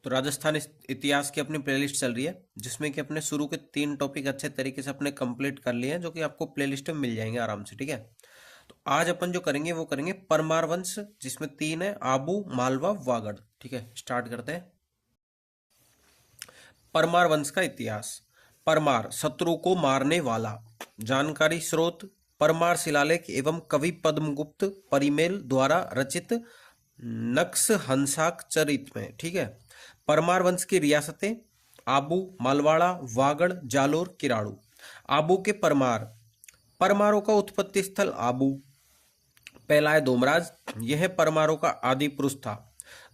तो राजस्थान इतिहास की अपनी प्लेलिस्ट चल रही है, जिसमें कि अपने शुरू के 3 टॉपिक अच्छे तरीके से अपने कंप्लीट कर लिए हैं, जो कि आपको प्लेलिस्ट में मिल जाएंगे आराम से। ठीक है, तो आज अपन जो करेंगे वो करेंगे परमार वंश, जिसमें 3 है, आबू, मालवा, वागड़। ठीक है, स्टार्ट करते हैं। परमार वंश का इतिहास। परमार, शत्रु को मारने वाला। जानकारी स्रोत, परमार शिलालेख एवं कवि पद्मगुप्त परिमेल द्वारा रचित नक्श हंसाक चरित में। ठीक है, परमार वंश की रियासतें आबू, मालवाड़ा, वागड़, जालोर, किराड़ू। आबू के परमार। परमारों का उत्पत्ति स्थल आबू। पहला है दोमराज, यह परमारों का आदि पुरुष था।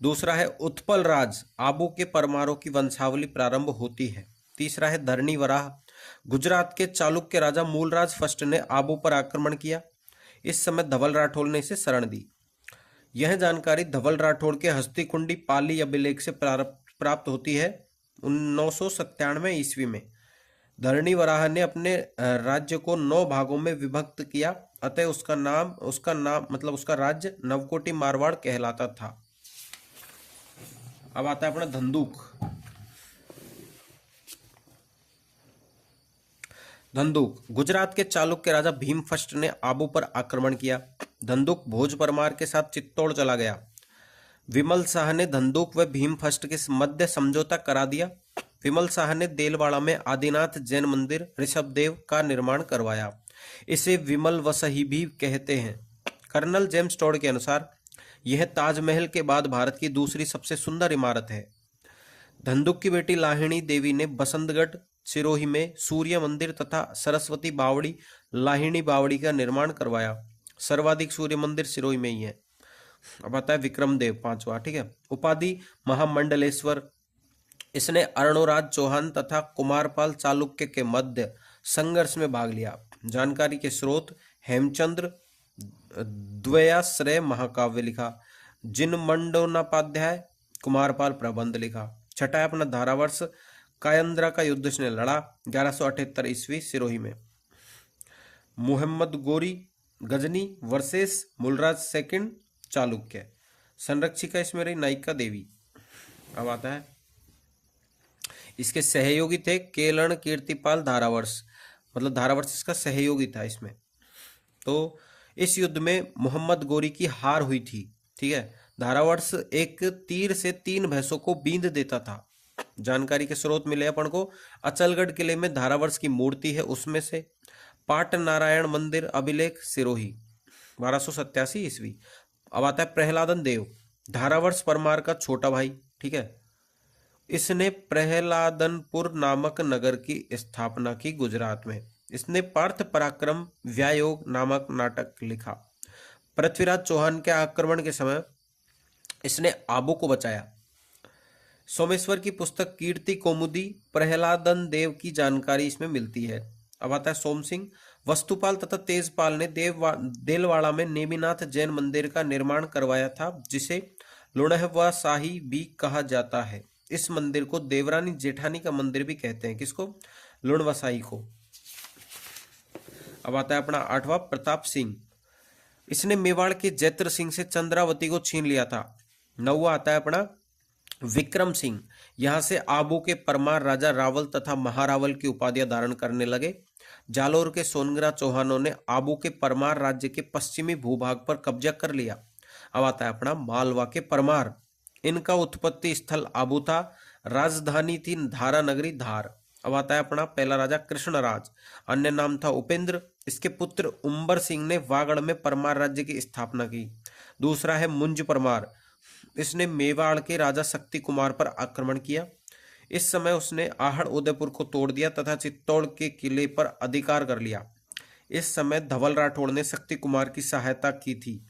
दूसरा है उत्पल राज, आबू के परमारों की वंशावली प्रारंभ होती है। तीसरा है धरणी वराह, गुजरात के चालुक्य राजा मूलराज फर्स्ट ने आबू पर आक्रमण किया। इस समय धवल राठौड़ ने इसे शरण दी। यह जानकारी धवल राठौड़ के हस्ती कुंडी पाली अभिलेख से प्राप्त होती है 997 ईस्वी में। धरणी वराह ने अपने राज्य को 9 भागों में विभक्त किया, अतः उसका राज्य नवकोटि मारवाड़ कहलाता था। अब आता है अपना धंधुक। धंधुक, गुजरात के चालुक्य राजा भीम फर्स्ट ने आबू पर आक्रमण किया। धंधुक भोज परमार के साथ चित्तौड़ चला गया। विमल शाह ने धंधुक व भीम फर्स्ट के मध्य समझौता करा दिया। विमल शाह ने देलवाड़ा में आदिनाथ जैन मंदिर ऋषभदेव का निर्माण करवाया। इसे विमल वसही भी कहते हैं। कर्नल जेम्स टॉड के अनुसार यह ताजमहल के बाद भारत की दूसरी सबसे सुंदर इमारत है। धंधुक की बेटी लाहिणी देवी ने बसंतगढ़ सिरोही में सूर्य मंदिर तथा सरस्वती बावड़ी लाहिणी बावड़ी का निर्माण करवाया। सर्वाधिक सूर्य मंदिर सिरोही में ही है। अब आता है विक्रमदेव पांचवा। ठीक है, उपाधि महामंडलेश्वर। इसने अर्णोराज चौहान तथा कुमारपाल चालुक्य के मध्य संघर्ष में भाग लिया। जानकारी के स्रोत, हेमचंद्र द्वयाश्रय महाकाव्य लिखा, जिन मंडोनापाध्याय कुमारपाल प्रबंध लिखा। छठा है अपना धारावर्ष, कायंद्रा का युद्ध इसने लड़ा 1178 ईस्वी सिरोही में। मुहम्मद गोरी गजनी वर्सेस मूलराज सेकंड चालुक्य। संरक्षिका इसमें रही नायिका देवी। अब आता है, इसके सहयोगी थे केलन कीर्तिपाल धारावर्ष, मतलब धारावर्ष इसका सहयोगी था इसमें। तो इस युद्ध में मोहम्मद गोरी की हार हुई थी। ठीक है, धारावर्ष एक तीर से 3 भैंसों को बींद देता था। जानकारी के स्रोत मिले अपन को, अचलगढ़ किले में धारावर्ष की मूर्ति है, उसमें से। पाट नारायण मंदिर अभिलेख सिरोही 1287 ईस्वी। अब आता है प्रहलादन देव, धारावर्ष परमार का छोटा भाई। ठीक है, इसने प्रहलादनपुर नामक नगर की स्थापना की गुजरात में। इसने पार्थ पराक्रम व्यायोग नामक नाटक लिखा। पृथ्वीराज चौहान के आक्रमण के समय इसने आबू को बचाया। सोमेश्वर की पुस्तक कीर्ति कौमुदी प्रहलादन देव की जानकारी इसमें मिलती है। अब आता है सोम सिंह, वस्तुपाल तथा तेजपाल ने देलवाड़ा में नेमिनाथ जैन मंदिर का निर्माण करवाया था, जिसे लुणहवा शाही भी कहा जाता है। इस मंदिर को देवरानी जेठानी का मंदिर भी कहते हैं। किसको? लुणवसाई को। अब आता है अपना 8वां प्रताप सिंह, इसने मेवाड़ के जैत्र सिंह से चंद्रावती को छीन लिया था। 9वां आता है अपना विक्रम सिंह, यहां से आबू के परमार राजा रावल तथा महारावल की उपाधियां धारण करने लगे। जालोर के सोनगरा चौहानों ने आबू के परमार राज्य के पश्चिमी भूभाग पर कब्जा कर लिया। अब आता है अपना मालवा के परमार, इनका उत्पत्ति स्थल आबू था, राजधानी थी धारा नगरी धार। अब आता है अपना पहला राजा कृष्णराज, अन्य नाम था उपेंद्र। इसके पुत्र उम्बर सिंह ने वागड़ में परमार राज्य की स्थापना की। दूसरा है मुंज परमार, इसने मेवाड़ के राजा शक्ति कुमार पर आक्रमण किया। इस समय उसने आहड़ उदयपुर को तोड़ दिया तथा चित्तौड़ के किले पर अधिकार कर लिया। इस समय धवल राठौड़ ने शक्ति कुमार की सहायता की थी।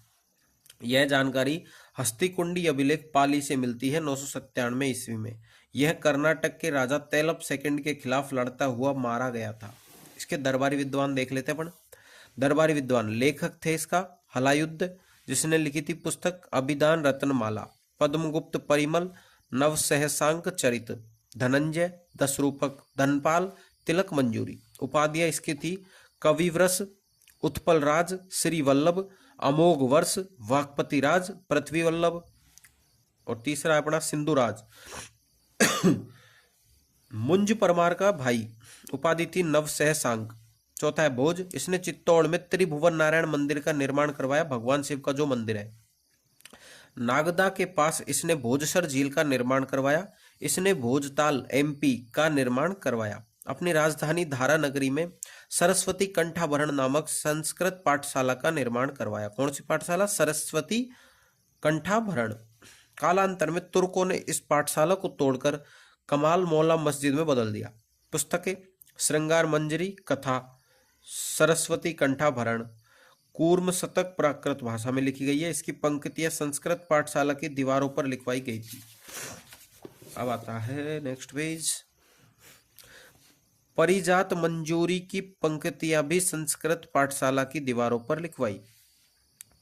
यह जानकारी हस्तिकुंडी अभिलेख पाली से मिलती है 997 ईस्वी में। यह कर्नाटक के राजा तैलप सेकंड के खिलाफ लड़ता हुआ मारा गया था। इसके दरबारी विद्वान देख लेते हैं अपन। दरबारी विद्वान लेखक थे इसका हलायुद्ध, जिसने लिखी थी पुस्तक अभिधान रत्नमाला। पद्मगुप्त परिमल, नवसहसांक चरित, धनंजय, दशरूपक, धनपाल, तिलक मंजूरी। उपाधियां इसकी थी कविव्रस, उत्पल राज, श्री वल्लभ, अमोघ वर्ष, वाकपति राज, पृथ्वी वल्लभ। और तीसरा अपना सिंधुराज। मुंज परमार का भाई, उपाधि थी नवसह सांग। चौथा है भोज, इसने चित्तौड़ में त्रिभुवन नारायण मंदिर का निर्माण करवाया, भगवान शिव का जो मंदिर है। नागदा के पास इसने भोजसर झील का निर्माण करवाया, इसने भोजताल एमपी का निर्माण करवाया। अपनी राजधानी धारा नगरी में सरस्वती कंठाभरण नामक संस्कृत पाठशाला का निर्माण करवाया। कौन सी पाठशाला? सरस्वती कंठाभरण। कालांतर में तुर्कों ने इस पाठशाला को तोड़कर कमाल मौला मस्जिद में बदल दिया। पुस्तकें: श्रृंगार मंजरी, कथा, सरस्वती कंठाभरण, कूर्म शतक प्राकृत भाषा में लिखी गई है। इसकी पंक्तियां संस्कृत पाठशाला की दीवारों पर लिखवाई गई थी। अब आता है नेक्स्ट पेज। परिजात मंजूरी की पंक्तियां भी संस्कृत पाठशाला की दीवारों पर लिखवाई।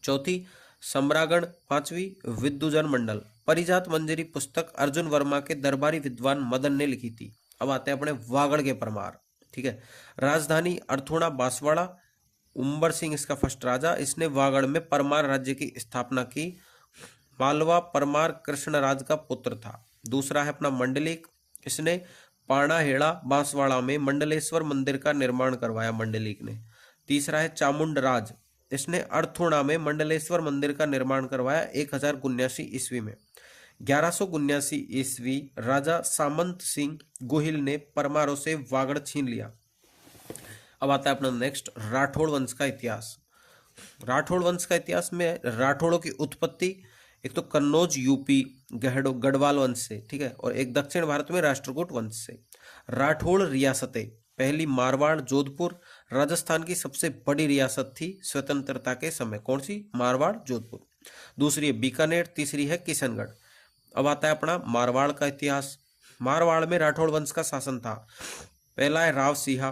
चौथी सम्रागण। पांचवी विद्युजन मंडल। परिजात मंजरी पुस्तक अर्जुन वर्मा के दरबारी विद्वान मदन ने लिखी थी। अब आते हैं अपने वागड़ के परमार। ठीक है। राजधानी अर्थोड़ा बांसवाड़ा, उम्बर सिंह इसका फर्स्ट राजा। इसने वागड़ में परमार राज्य की स्थापना की। मालवा परमार कृष्णराज का पुत्र था। दूसरा है अपना मंडलिक, इसने पाणाहेड़ा बांसवाड़ा में मंडलेश्वर मंदिर का निर्माण करवाया मंडलिक ने। तीसरा है चामुंड राज, इसने अर्थोड़ा में मंडलेश्वर मंदिर का निर्माण करवाया 1079 ईस्वी में। 1179 ईस्वी राजा सामंत सिंह गोहिल ने परमारों से वागड़ छीन लिया। अब आता है अपना नेक्स्ट राठौड़ वंश का इतिहास। राठौड़ वंश का इतिहास में राठौड़ों की उत्पत्ति एक तो कन्नौज यूपी गढ़वाल वंश से, ठीक है, और एक दक्षिण भारत में राष्ट्रकूट वंश से। राठौड़ रियासतें: पहली मारवाड़ जोधपुर, राजस्थान की सबसे बड़ी रियासत थी स्वतंत्रता के समय। कौन सी? मारवाड़ जोधपुर। दूसरी है बीकानेर, तीसरी है किशनगढ़। अब आता है अपना मारवाड़ का इतिहास। मारवाड़ में राठौड़ वंश का शासन था। पहला है राव सिंहा।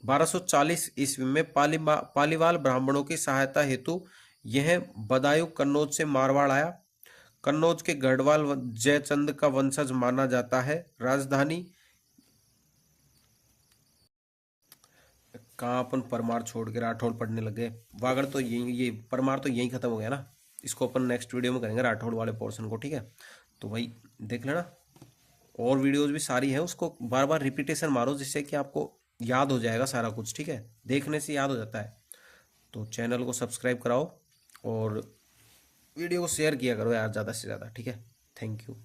1240 ईस्वी में पालीवाल ब्राह्मणों की सहायता हेतु यह बदायूं कन्नौज से मारवाड़ आया। कन्नौज के गढ़वाल जयचंद का वंशज माना जाता है। राजधानी कहाँ अपन परमार छोड़ के राठौड़ पढ़ने लगे। वागड़ तो यही, ये परमार तो यही खत्म हो गया ना। इसको अपन नेक्स्ट वीडियो में करेंगे राठौड़ वाले पोर्शन को, ठीक है। तो भाई देख लेना, और वीडियोस भी सारी है, उसको बार बार रिपीटेशन मारो जिससे कि आपको याद हो जाएगा सारा कुछ, ठीक है। देखने से याद हो जाता है। तो चैनल को सब्सक्राइब कराओ और वीडियो को शेयर किया करो यार ज़्यादा से ज़्यादा, ठीक है। Thank you.